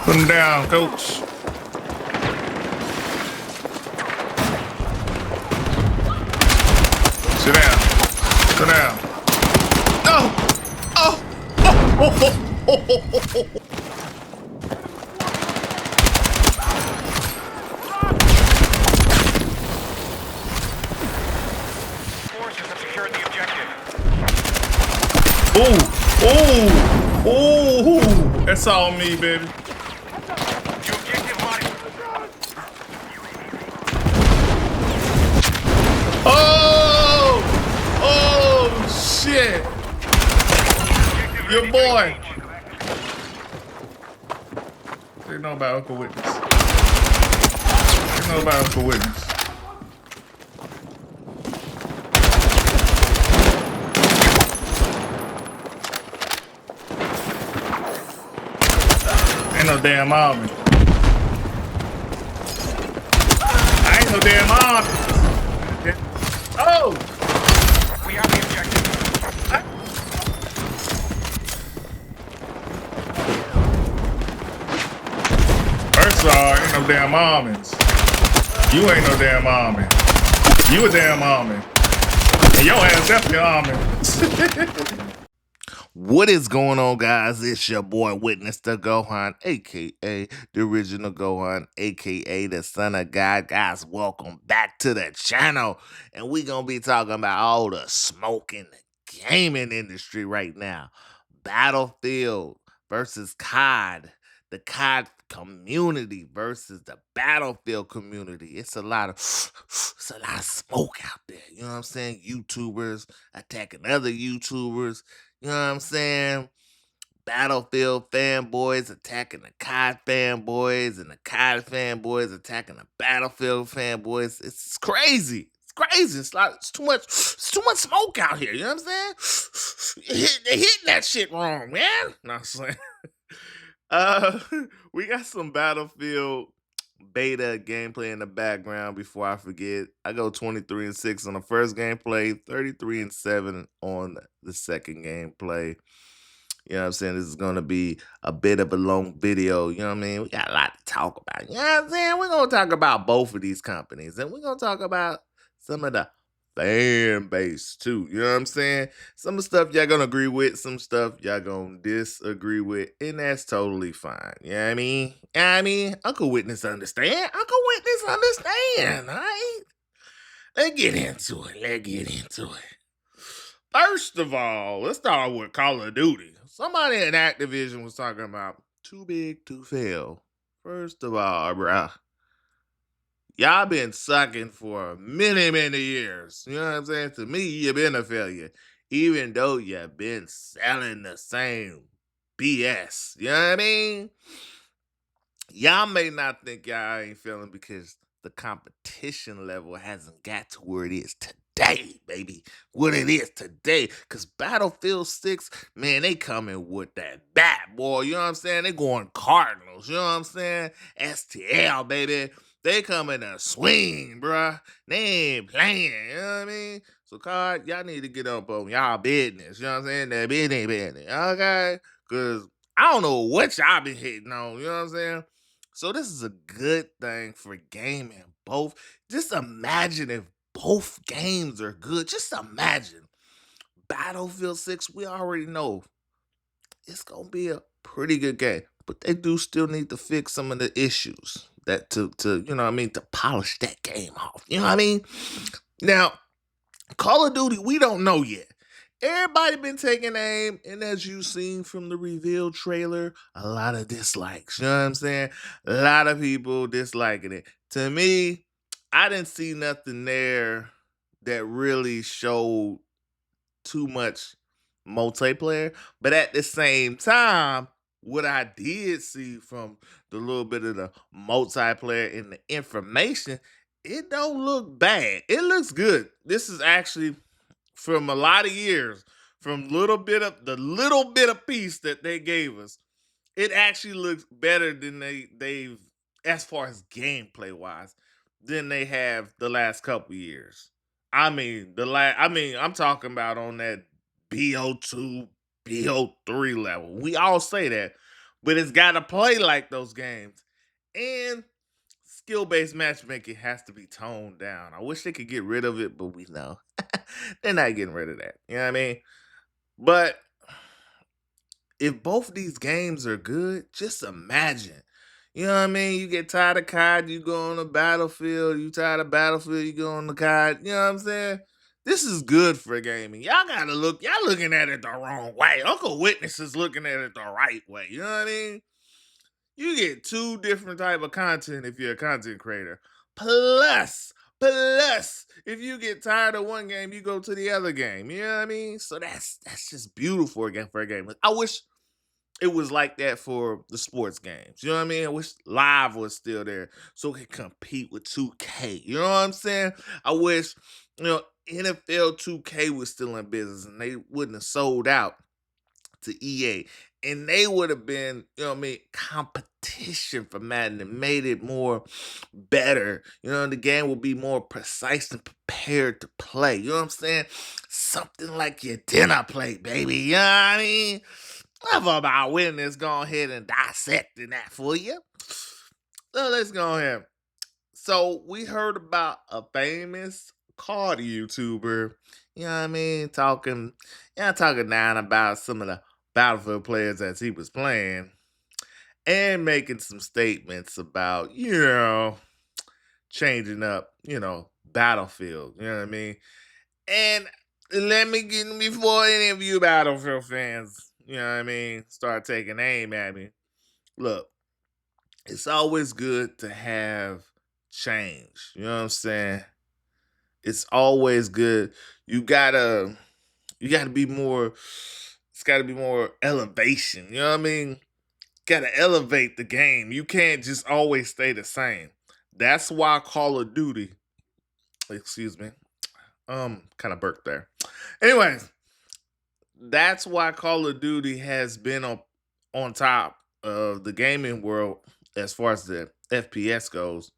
Put him down, coach. Sit down. Sit down. No! Oh! Forces have secured the objective. Ooh! Ooh! Ooh! That's all me, baby. The objective line. Oh! Oh, shit! Your boy! They know about Uncle Witness. They know about Uncle Witness. Ain't no damn army. I ain't no damn army. Oh! We have the objective. First of all, ain't no damn almonds. You ain't no damn almond. You a damn almond. And your ass definitely almond. What is going on, guys? It's your boy Witness the Gohan, aka the original Gohan, aka the Son of God. Guys, welcome back to the channel. And we gonna be talking about all the smoke in the gaming industry right now. Battlefield versus COD. The COD community versus the Battlefield community. It's a lot of smoke out there. You know what I'm saying? YouTubers attacking other YouTubers. You know what I'm saying? Battlefield fanboys attacking the COD fanboys, and the COD fanboys attacking the Battlefield fanboys. It's crazy. It's crazy. It's too much. It's too much smoke out here. You know what I'm saying? They're hitting that shit wrong, man. No, I'm saying. Uh, we got some Battlefield beta gameplay in the background. Before I forget, I go 23-6 on the first gameplay, 33-7 on the second gameplay. You know what I'm saying? This is gonna be a bit of a long video. You know what I mean? We got a lot to talk about. You know what I'm saying? We're gonna talk about both of these companies, and we're gonna talk about some of the fan base too. You know what I'm saying? Some of the stuff y'all gonna agree with, some stuff y'all gonna disagree with, and that's totally fine. You know what I mean? You know what I mean? Uncle Witness understand. Uncle Witness understand. All right? Let's get into it. Let's get into it. First of all, let's start with Call of Duty. Somebody in Activision was talking about too big to fail. First of all, bruh, y'all been sucking for many years. You know what I'm saying? To me, you've been a failure. Even though you've been selling the same BS. You know what I mean? Y'all may not think y'all ain't failing because the competition level hasn't got to where it is today, baby. What it is today. Because Battlefield 6, man, they coming with that bat, boy. You know what I'm saying? They going Cardinals. You know what I'm saying? STL, baby. They coming to swing, bruh. They ain't playing. You know what I mean? So, COD, y'all need to get up on y'all business. You know what I'm saying? That business. Okay? Because I don't know what y'all been hitting on. You know what I'm saying? So this is a good thing for gaming. Both, just imagine if both games are good. Just imagine. Battlefield 6, we already know it's gonna be a pretty good game. But they do still need to fix some of the issues that to you know what I mean, to polish that game off. You know what I mean? Now, Call of Duty, we don't know yet. Everybody been taking aim, and as you seen from the reveal trailer, a lot of dislikes. You know what I'm saying? A lot of people disliking it. To me, I didn't see nothing there that really showed too much multiplayer. But at the same time, what I did see from the little bit of the multiplayer and the information, it don't look bad. It looks good. This is actually from a lot of years, from little bit of piece that they gave us, it actually looks better than they've as far as gameplay wise than they have the last couple years. I'm talking about on that BO2, BO3 level. We all say that. but it's got to play like those games. And skill-based matchmaking has to be toned down. I wish they could get rid of it, but we know they're not getting rid of that. You know what I mean? But if both these games are good, just imagine. You know what I mean? You get tired of COD, you go on the battlefield. You tired of battlefield, you go on the COD. You know what I'm saying? This is good for gaming. Y'all looking at it the wrong way. Uncle Witness is looking at it the right way. You know what I mean? You get two different type of content if you're a content creator. Plus, if you get tired of one game, you go to the other game. You know what I mean? So that's just beautiful again for a game. I wish it was like that for the sports games. You know what I mean? I wish live was still there so it could compete with 2K. You know what I'm saying? I wish, NFL 2K was still in business and they wouldn't have sold out to EA. And they would have been, competition for Madden and made it more better. The game would be more precise and prepared to play. You know what I'm saying? Something like your dinner plate, baby. You know what I mean? Enough about witness. Go ahead and dissecting that for you. So let's go ahead. So we heard about a famous COD YouTuber, you know what I mean, talking down about some of the Battlefield players as he was playing and making some statements about, changing up, Battlefield, you know what I mean? And let me get before any of you Battlefield fans, you know what I mean, start taking aim at me. Look, it's always good to have change. You know what I'm saying? It's always good. You gotta be more, it's gotta be more elevation. You know what I mean? Gotta elevate the game. You can't just always stay the same. That's why Call of Duty, excuse me, kind of burped there. Anyways, that's why Call of Duty has been on top of the gaming world as far as the FPS goes.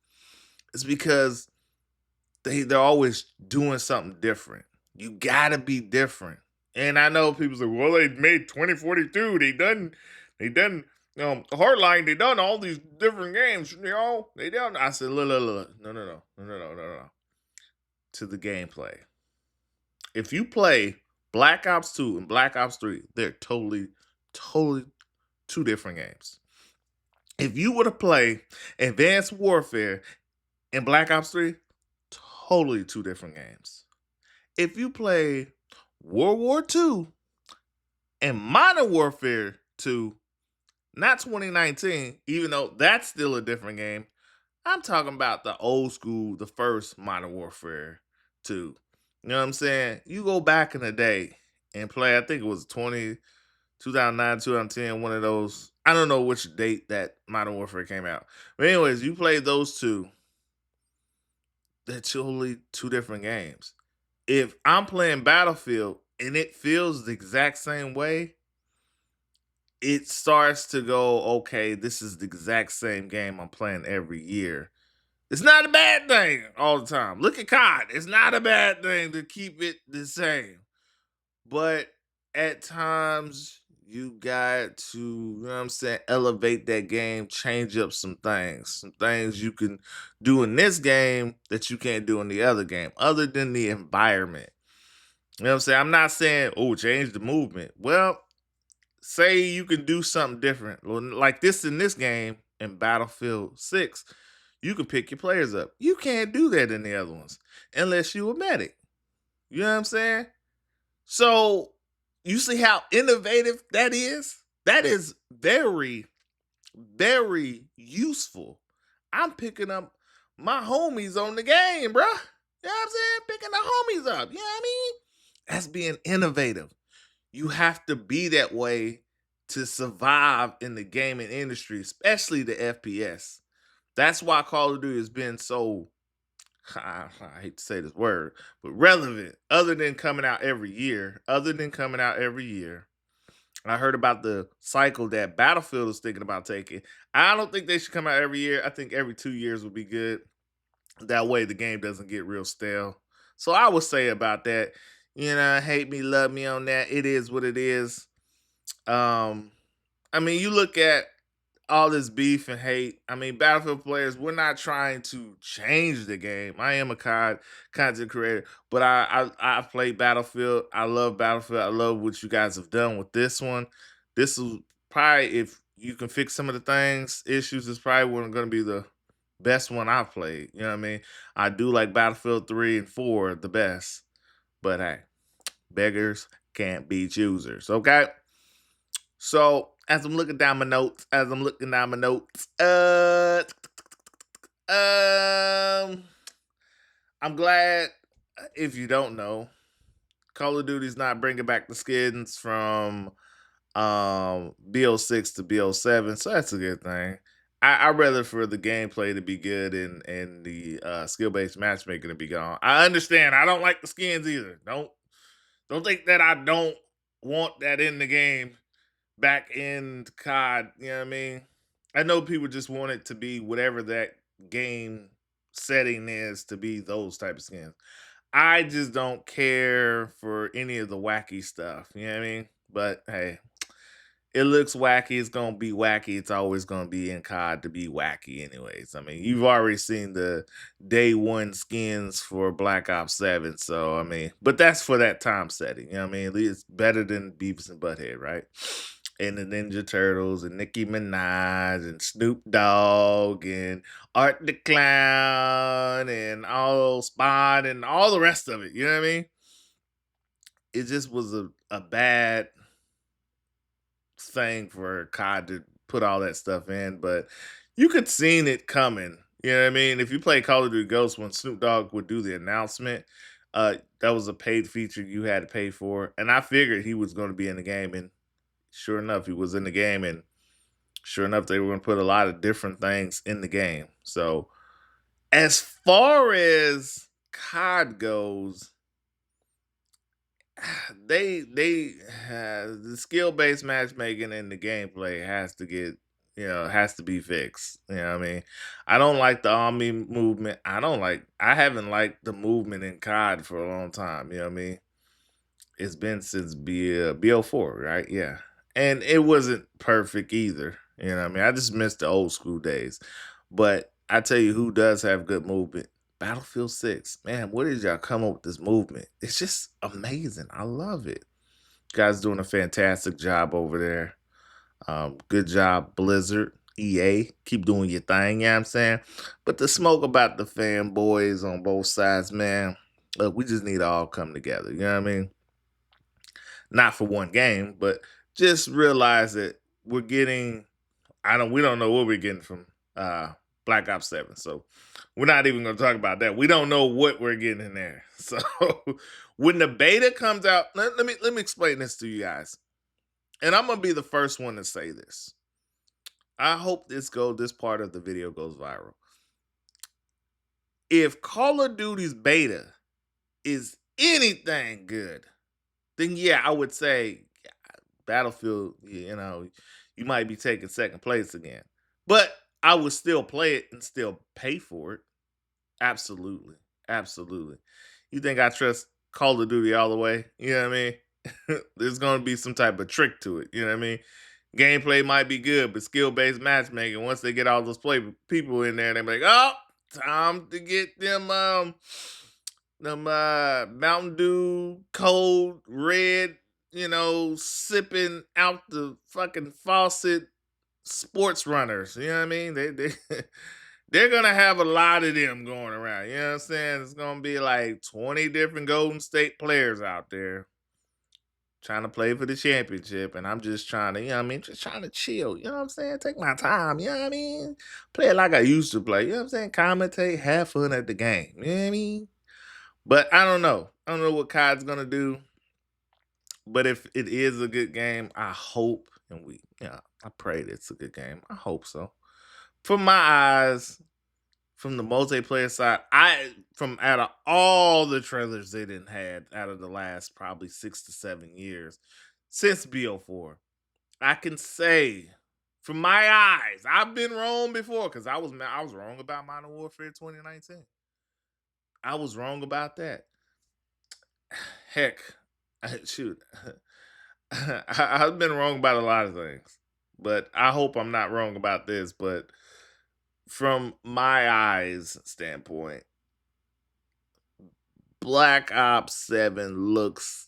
It's because they're always doing something different. You gotta be different. And I know people say, well, they made 2042. They done Hardline, they done all these different games, They done. I said, look. No. To the gameplay. If you play Black Ops 2 and Black Ops 3, they're totally two different games. If you were to play Advanced Warfare and Black Ops 3, totally two different games. If you play World War II and Modern Warfare 2, not 2019, even though that's still a different game, I'm talking about the old school, the first Modern Warfare 2. You know what I'm saying? You go back in the day and play, I think it was 2009, 2010, one of those. I don't know which date that Modern Warfare came out. But anyways, you play those two. They're totally two different games. If I'm playing Battlefield and it feels the exact same way, it starts to go, okay, this is the exact same game I'm playing every year. It's not a bad thing all the time. Look at COD. It's not a bad thing to keep it the same. But at times, you got to, elevate that game, change up some things. Some things you can do in this game that you can't do in the other game, other than the environment. You know what I'm saying? I'm not saying, oh, change the movement. Well, say you can do something different. Like this in this game in Battlefield 6, you can pick your players up. You can't do that in the other ones unless you a medic. You know what I'm saying? So you see how innovative that is? That is very, very useful. I'm picking up my homies on the game, bro. You know what I'm saying? Picking the homies up. You know what I mean? That's being innovative. You have to be that way to survive in the gaming industry, especially the FPS. That's why Call of Duty has been so, I hate to say this word, but relevant, other than coming out every year. I heard about the cycle that Battlefield is thinking about taking. I don't think they should come out every year. I think every 2 years would be good. That way the game doesn't get real stale. So I would say about that, hate me, love me on that. It is what it is. I mean, you look at all this beef and hate. I mean, Battlefield players, we're not trying to change the game. I am a COD content creator, but I play Battlefield. I love Battlefield. I love what you guys have done with this one. This is probably, if you can fix some of the things, issues, is probably going to be the best one I've played. You know what I mean? I do like Battlefield 3 and 4 the best, but hey, beggars can't be choosers. Okay. So as I'm looking down my notes, um, I'm glad. If you don't know, Call of Duty's not bringing back the skins from BO6 to BO7, so that's a good thing. I rather for the gameplay to be good and the skill based matchmaking to be gone. I understand. I don't like the skins either. Don't think that I don't want that in the game back in COD. You know what I mean? I know people just want it to be whatever that game setting is to be those type of skins. I just don't care for any of the wacky stuff. You know what I mean? But hey, it looks wacky. It's gonna be wacky. It's always gonna be in COD to be wacky, anyways. I mean, you've already seen the day one skins for Black Ops 7, so I mean, but that's for that time setting. You know what I mean? At least it's better than Beavis and Butthead, right? And the Ninja Turtles and Nicki Minaj and Snoop Dogg and Art the Clown and all Spot and all the rest of it. You know what I mean? It just was a bad thing for COD to put all that stuff in, but you could seen it coming. You know what I mean? If you play Call of Duty Ghosts, when Snoop Dogg would do the announcement, that was a paid feature you had to pay for, and I figured he was going to be in the game, and sure enough, he was in the game, and sure enough, they were going to put a lot of different things in the game. So, as far as COD goes, the skill based matchmaking and the gameplay has to get, has to be fixed. You know what I mean? I don't like the army movement. I haven't liked the movement in COD for a long time. You know what I mean? It's been since BO4, right? Yeah. And it wasn't perfect either. You know what I mean? I just miss the old school days. But I tell you who does have good movement. Battlefield 6. Man, where did y'all come up with this movement? It's just amazing. I love it. Guys doing a fantastic job over there. Good job, Blizzard, EA. Keep doing your thing, you know what I'm saying? But the smoke about the fanboys on both sides, man. Look, we just need to all come together. You know what I mean? Not for one game, but just realize that we're getting we don't know what we're getting from Black Ops 7. So we're not even gonna talk about that. We don't know what we're getting in there. So when the beta comes out, let me explain this to you guys. And I'm gonna be the first one to say this. I hope this part of the video goes viral. If Call of Duty's beta is anything good, then yeah, I would say Battlefield, you might be taking second place again. But I would still play it and still pay for it. Absolutely. Absolutely. You think I trust Call of Duty all the way? You know what I mean? There's going to be some type of trick to it. You know what I mean? Gameplay might be good, but skill-based matchmaking, once they get all those people in there, they're like, oh, time to get them Mountain Dew cold red, sipping out the fucking faucet sports runners. You know what I mean? They're gonna have a lot of them going around. You know what I'm saying? It's gonna be like 20 different Golden State players out there trying to play for the championship. And I'm just trying to, just trying to chill. You know what I'm saying? Take my time. You know what I mean? Play it like I used to play. You know what I'm saying? Commentate, have fun at the game. You know what I mean? But I don't know. I don't know what COD's gonna do. But if it is a good game, I hope, and I pray that it's a good game. I hope so. From my eyes, from the multiplayer side, from out of all the trailers they didn't had out of the last probably 6 to 7 years since BO4, I can say from my eyes, I've been wrong before because I was wrong about Modern Warfare 2019. I was wrong about that. Heck, shoot, I've been wrong about a lot of things, but I hope I'm not wrong about this. But from my eyes standpoint, Black Ops 7 looks,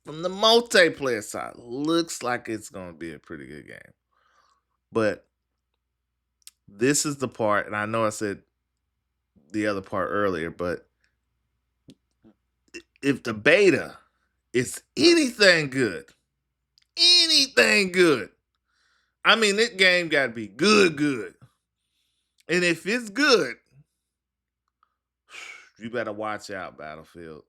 from the multiplayer side, looks like it's going to be a pretty good game. But this is the part, and I know I said the other part earlier, but if the beta is anything good, I mean, this game got to be good. And if it's good, you better watch out, Battlefield.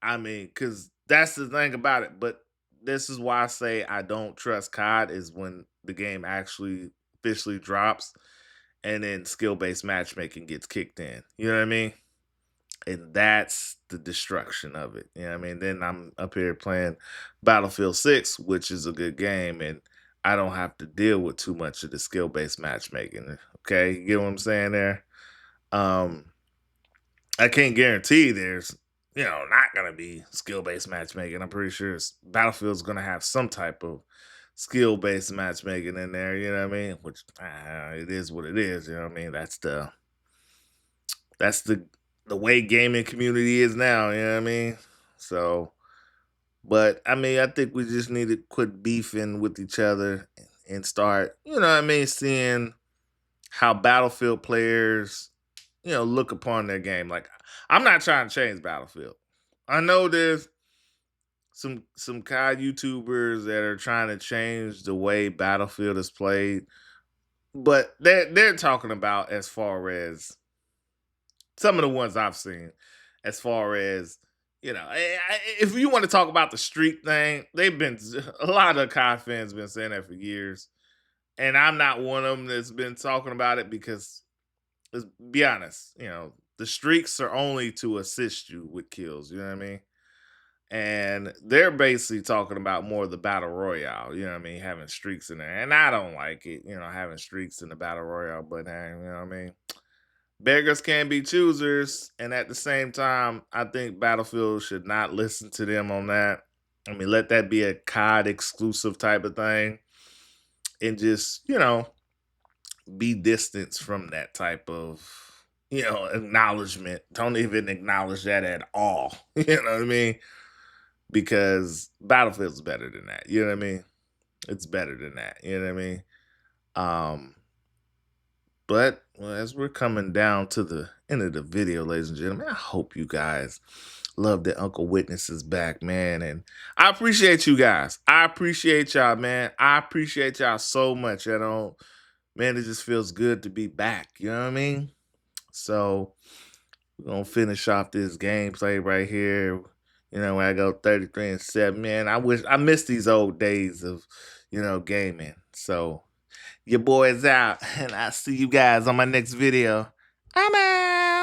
I mean, because that's the thing about it. But this is why I say I don't trust COD, is when the game actually officially drops and then skill-based matchmaking gets kicked in. You know what I mean? And that's the destruction of it. You know what I mean? Then I'm up here playing Battlefield 6, which is a good game, and I don't have to deal with too much of the skill-based matchmaking. Okay? You get what I'm saying there? I can't guarantee there's, not gonna be skill-based matchmaking. I'm pretty sure Battlefield's gonna have some type of skill-based matchmaking in there, you know what I mean? Which it is what it is, you know what I mean? That's the way gaming community is now, you know what I mean? So, but I mean, I think we just need to quit beefing with each other and start, you know what I mean, seeing how Battlefield players, look upon their game. Like, I'm not trying to change Battlefield. I know there's some COD YouTubers that are trying to change the way Battlefield is played, but they're talking about, as far as some of the ones I've seen, as far as, if you want to talk about the streak thing, a lot of COD fans been saying that for years, and I'm not one of them that's been talking about it, because let's be honest, the streaks are only to assist you with kills, you know what I mean? And they're basically talking about more of the battle royale, you know what I mean, having streaks in there. And I don't like it, having streaks in the battle royale, but hey, you know what I mean? Beggars can be choosers, and at the same time, I think Battlefield should not listen to them on that. I mean, let that be a COD exclusive type of thing, and just, be distanced from that type of, acknowledgement. Don't even acknowledge that at all. You know what I mean? Because Battlefield's better than that. You know what I mean? It's better than that. You know what I mean? But as we're coming down to the end of the video, ladies and gentlemen, I hope you guys love that Uncle Witness is back, man. And I appreciate you guys. I appreciate y'all, man. I appreciate y'all so much. Man, it just feels good to be back. You know what I mean? So we're gonna finish off this gameplay right here. When I go 33-7, man, I miss these old days of, gaming. So your boy is out, and I'll see you guys on my next video. I'm out.